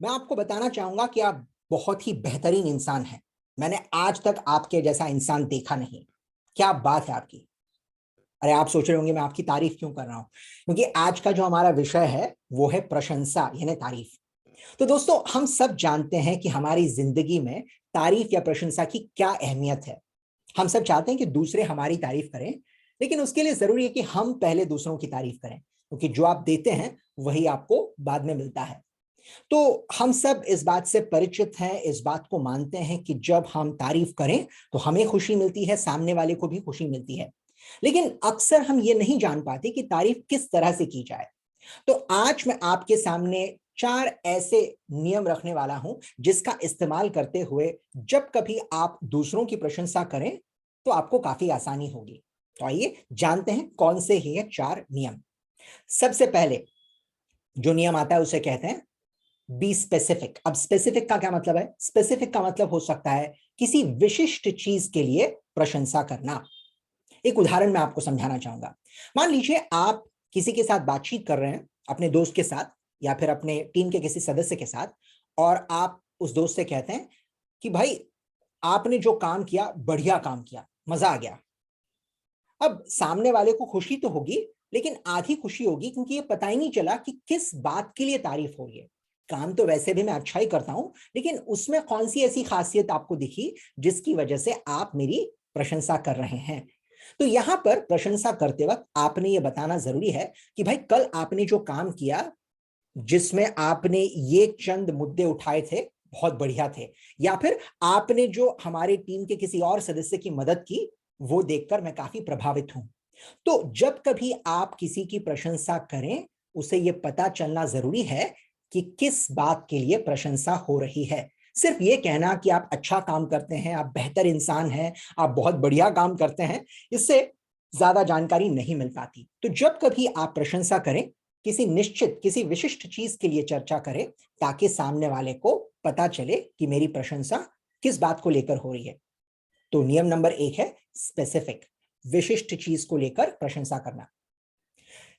मैं आपको बताना चाहूंगा कि आप बहुत ही बेहतरीन इंसान हैं। मैंने आज तक आपके जैसा इंसान देखा नहीं। क्या बात है आपकी। अरे आप सोच रहे होंगे मैं आपकी तारीफ क्यों कर रहा हूं, क्योंकि आज का जो हमारा विषय है वो है प्रशंसा यानी तारीफ। तो दोस्तों, हम सब जानते हैं कि हमारी जिंदगी में तारीफ या प्रशंसा की क्या अहमियत है। हम सब चाहते हैं कि दूसरे हमारी तारीफ करें, लेकिन उसके लिए जरूरी है कि हम पहले दूसरों की तारीफ करें, क्योंकि जो आप देते हैं वही आपको बाद में मिलता है। तो हम सब इस बात से परिचित हैं, इस बात को मानते हैं कि जब हम तारीफ करें तो हमें खुशी मिलती है, सामने वाले को भी खुशी मिलती है। लेकिन अक्सर हम ये नहीं जान पाते कि तारीफ किस तरह से की जाए। तो आज मैं आपके सामने 4 ऐसे नियम रखने वाला हूं जिसका इस्तेमाल करते हुए जब कभी आप दूसरों की प्रशंसा करें तो आपको काफी आसानी होगी। तो आइए जानते हैं कौन से हैं ये 4 नियम। सबसे पहले जो नियम आता है उसे कहते हैं बी स्पेसिफिक। अब स्पेसिफिक का क्या मतलब है? स्पेसिफिक का मतलब हो सकता है किसी विशिष्ट चीज के लिए प्रशंसा करना। एक उदाहरण मैं आपको समझाना चाहूंगा। मान लीजिए आप किसी के साथ बातचीत कर रहे हैं, अपने दोस्त के साथ या फिर अपने टीम के किसी सदस्य के साथ, और आप उस दोस्त से कहते हैं कि भाई आपने जो काम किया बढ़िया काम किया, मजा आ गया। अब सामने वाले को खुशी तो होगी, लेकिन आधी खुशी होगी क्योंकि ये पता ही नहीं चला कि किस बात के लिए तारीफ हो रही है। काम तो वैसे भी मैं अच्छा ही करता हूं, लेकिन उसमें कौन सी ऐसी खासियत आपको दिखी जिसकी वजह से आप मेरी प्रशंसा कर रहे हैं। तो यहां पर प्रशंसा करते वक्त आपने ये बताना जरूरी है कि भाई कल आपने जो काम किया, जिसमें आपने ये चंद मुद्दे उठाए थे, बहुत बढ़िया थे। या फिर आपने जो हमारे टीम के किसी और सदस्य की मदद की, वो देखकर मैं काफी प्रभावित हूं। तो जब कभी आप किसी की प्रशंसा करें, उसे यह पता चलना जरूरी है कि किस बात के लिए प्रशंसा हो रही है। सिर्फ ये कहना कि आप अच्छा काम करते हैं, आप बेहतर इंसान हैं, आप बहुत बढ़िया काम करते हैं, इससे ज्यादा जानकारी नहीं मिल पाती। तो जब कभी आप प्रशंसा करें, किसी निश्चित किसी विशिष्ट चीज के लिए चर्चा करें, ताकि सामने वाले को पता चले कि मेरी प्रशंसा किस बात को लेकर हो रही है। तो नियम नंबर 1 है स्पेसिफिक, विशिष्ट चीज को लेकर प्रशंसा करना।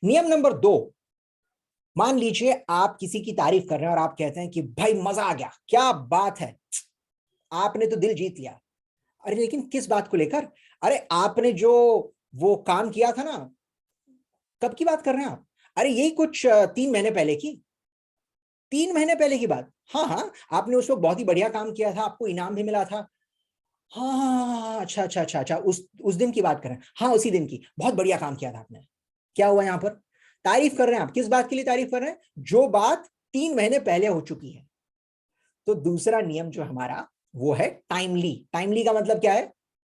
नियम नंबर 2, मान लीजिए आप किसी की तारीफ कर रहे हैं और आप कहते हैं कि भाई मजा आ गया, क्या बात है, आपने तो दिल जीत लिया। अरे लेकिन किस बात को लेकर? अरे आपने जो वो काम किया था ना, कब की बात कर रहे हैं आप? अरे यही कुछ 3 महीने पहले की। 3 महीने पहले की बात? हाँ हाँ, आपने उस वक्त बहुत ही बढ़िया काम किया था, आपको इनाम भी मिला था। हाँ हाँ हाँ हाँ, अच्छा अच्छा अच्छा अच्छा, उस दिन की बात कर रहे हैं? हाँ उसी दिन की, बहुत बढ़िया काम किया था आपने। क्या हुआ यहाँ पर? तारीफ कर रहे हैं आप, किस बात के लिए तारीफ कर रहे हैं? जो बात 3 महीने पहले हो चुकी है। तो दूसरा नियम जो हमारा वो है टाइमली। टाइमली का मतलब क्या है?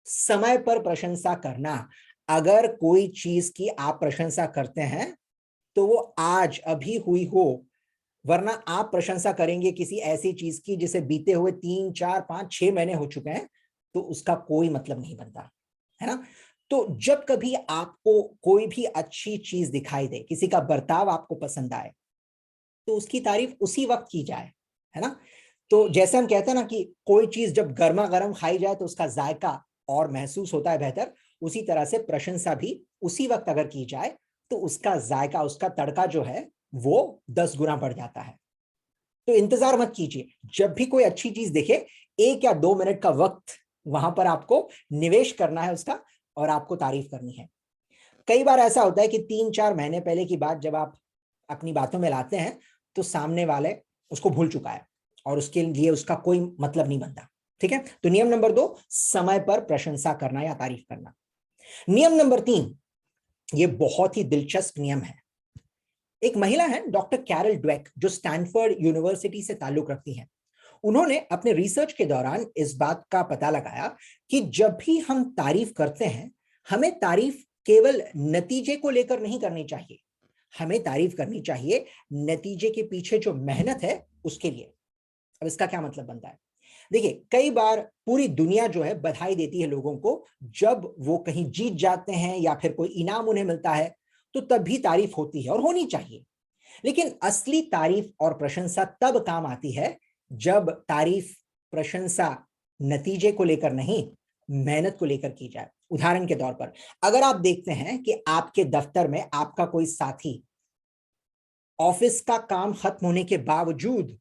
समय पर प्रशंसा करना। अगर कोई चीज की आप प्रशंसा करते हैं तो वो आज अभी हुई हो, वरना आप प्रशंसा करेंगे किसी ऐसी चीज की जिसे बीते हुए 3 4 5 6 महीने हो चुके हैं, तो उसका कोई मतलब नहीं बनता है ना। तो जब कभी आपको कोई भी अच्छी चीज दिखाई दे, किसी का बर्ताव आपको पसंद आए, तो उसकी तारीफ उसी वक्त की जाए, है ना। तो जैसे हम कहते हैं ना कि कोई चीज जब गर्मा गर्म खाई जाए तो उसका जायका और महसूस होता है बेहतर, उसी तरह से प्रशंसा भी उसी वक्त अगर की जाए तो उसका जायका, उसका तड़का जो है वो 10 गुना बढ़ जाता है। तो इंतजार मत कीजिए, जब भी कोई अच्छी चीज देखे 1 या 2 मिनट का वक्त वहां पर आपको निवेश करना है उसका, और आपको तारीफ करनी है। कई बार ऐसा होता है कि 3 4 महीने पहले की बात जब आप अपनी बातों में लाते हैं तो सामने वाले उसको भूल चुका है और उसके लिए उसका कोई मतलब नहीं बनता। ठीक है, तो नियम नंबर 2, समय पर प्रशंसा करना या तारीफ करना। नियम नंबर 3, ये बहुत ही दिलचस्प नियम है। एक महिला है डॉक्टर कैरल ड्वेक, जो स्टैनफोर्ड यूनिवर्सिटी से ताल्लुक रखती हैं। उन्होंने अपने रिसर्च के दौरान इस बात का पता लगाया कि जब भी हम तारीफ करते हैं, हमें तारीफ केवल नतीजे को लेकर नहीं करनी चाहिए, हमें तारीफ करनी चाहिए नतीजे के पीछे जो मेहनत है उसके लिए। अब इसका क्या मतलब बनता है? देखिए, कई बार पूरी दुनिया जो है बधाई देती है लोगों को जब वो कहीं जीत जाते हैं या फिर कोई इनाम उन्हें मिलता है, तो तब भी तारीफ होती है और होनी चाहिए। लेकिन असली तारीफ और प्रशंसा तब काम आती है जब तारीफ, प्रशंसा नतीजे को लेकर नहीं, मेहनत को लेकर की जाए। उदाहरण के तौर पर, अगर आप देखते हैं कि आपके दफ्तर में आपका कोई साथी ऑफिस का काम खत्म होने के बावजूद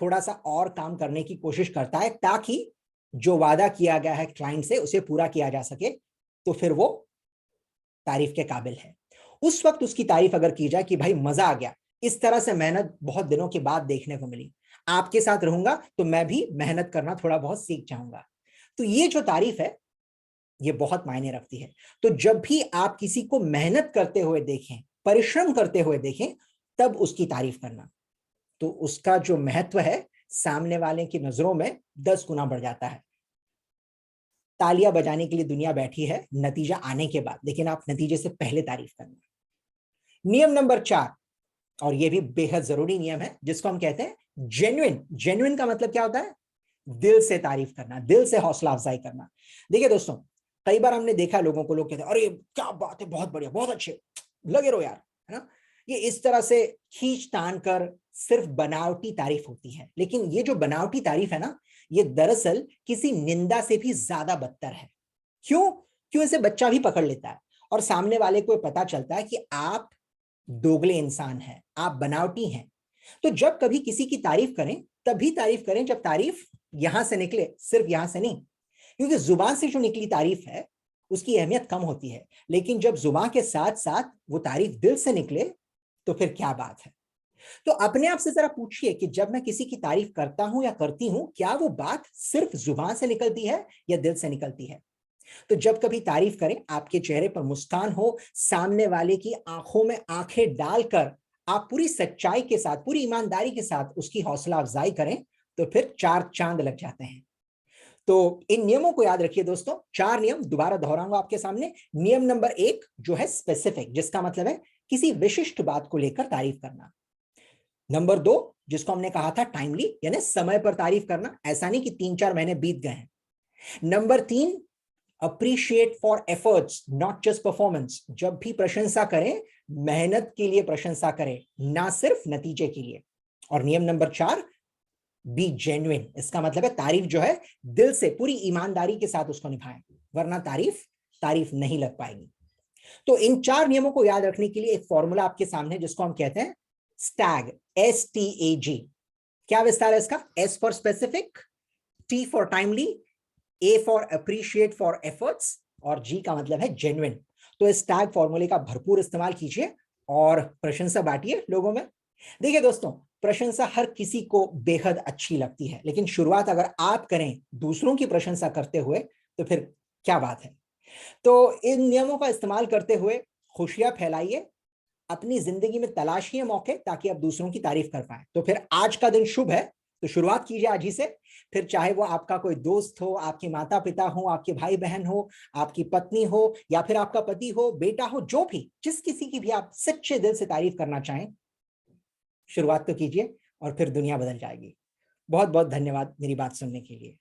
थोड़ा सा और काम करने की कोशिश करता है ताकि जो वादा किया गया है क्लाइंट से उसे पूरा किया जा सके, तो फिर वो तारीफ के काबिल है। उस वक्त उसकी तारीफ अगर की जाए कि भाई मजा आ गया, इस तरह से मेहनत बहुत दिनों के बाद देखने को मिली, आपके साथ रहूंगा तो मैं भी मेहनत करना थोड़ा बहुत सीख जाऊंगा। तो ये जो तारीफ है ये बहुत मायने रखती है। तो जब भी आप किसी को मेहनत करते हुए देखें, परिश्रम करते हुए देखें, तब उसकी तारीफ करना, तो उसका जो महत्व है सामने वाले की नजरों में 10 गुना बढ़ जाता है। तालियां बजाने के लिए दुनिया बैठी है नतीजा आने के बाद, लेकिन आप नतीजे से पहले तारीफ करना। नियम नंबर 4, और यह भी बेहद जरूरी नियम है, जिसको हम कहते हैं जेन्युइन। जेन्युइन का मतलब क्या होता है? दिल से तारीफ करना, दिल से हौसला अफजाई करना। देखिए दोस्तों, कई बार हमने देखा लोगों को, लोग कहते हैं अरे क्या बात है, बहुत बढ़िया, बहुत अच्छे, लगे रहो यार, है ना। ये इस तरह से खींच तान कर सिर्फ बनावटी तारीफ होती है। लेकिन ये जो बनावटी तारीफ है ना, ये दरअसल किसी निंदा से भी ज्यादा बदतर है। क्यों? क्यों? इसे बच्चा भी पकड़ लेता है और सामने वाले को पता चलता है कि आप दोगले इंसान हैं, आप बनावटी हैं। तो जब कभी किसी की तारीफ करें, तभी तारीफ करें जब तारीफ यहां से निकले, सिर्फ यहां से नहीं। क्योंकि जुबान से जो निकली तारीफ है उसकी अहमियत कम होती है, लेकिन जब जुबान के साथ साथ वो तारीफ दिल से निकले तो फिर क्या बात है। तो अपने आप से जरा पूछिए कि जब मैं किसी की तारीफ करता हूं या करती हूं, क्या वो बात सिर्फ जुबान से निकलती है या दिल से निकलती है। तो जब कभी तारीफ करें, आपके चेहरे पर मुस्कान हो, सामने वाले की आंखों में आंखें डालकर आप पूरी सच्चाई के साथ, पूरी ईमानदारी के साथ उसकी हौसला अफजाई करें, तो फिर 4 चांद लग जाते हैं। तो इन नियमों को याद रखिए दोस्तों। 4 नियम दोबारा दोहराऊंगा आपके सामने। नियम नंबर 1 जो है स्पेसिफिक, जिसका मतलब है किसी विशिष्ट बात को लेकर तारीफ करना। नंबर 2 जिसको हमने कहा था टाइमली, यानी समय पर तारीफ करना, ऐसा नहीं कि 3-4 महीने बीत गए हैं। Number 3 appreciate for efforts not just performance. जब भी प्रशंसा करें, मेहनत के लिए प्रशंसा करें, ना सिर्फ नतीजे के लिए। और नियम नंबर 4 बी जेन्युइन। इसका मतलब है तारीफ जो है दिल से, पूरी ईमानदारी के साथ उसको निभाएं, वरना तारीफ नहीं लग पाएगी। तो इन 4 नियमों को याद रखने के लिए एक फॉर्मूला आपके सामने, जिसको हम कहते हैं स्टैग, STAG। क्या विस्तार है इसका? S for specific, T for timely, A for appreciate for efforts, और G का मतलब है जेन्युइन। तो इस टैग फॉर्मूले का भरपूर इस्तेमाल कीजिए और प्रशंसा बांटिए लोगों में। देखिए दोस्तों, प्रशंसा हर किसी को बेहद अच्छी लगती है, लेकिन शुरुआत अगर आप करें दूसरों की प्रशंसा करते हुए, तो फिर क्या बात है। तो इन नियमों का इस्तेमाल करते हुए खुशियां फैलाइए, अपनी जिंदगी में तलाशिए मौके, ताकि आप दूसरों की तारीफ कर पाए। तो फिर आज का दिन शुभ है, तो शुरुआत कीजिए आज ही से। फिर चाहे वो आपका कोई दोस्त हो, आपके माता पिता हो, आपके भाई बहन हो, आपकी पत्नी हो, या फिर आपका पति हो, बेटा हो, जो भी, जिस किसी की भी आप सच्चे दिल से तारीफ करना चाहें, शुरुआत तो कीजिए और फिर दुनिया बदल जाएगी। बहुत बहुत धन्यवाद मेरी बात सुनने के लिए।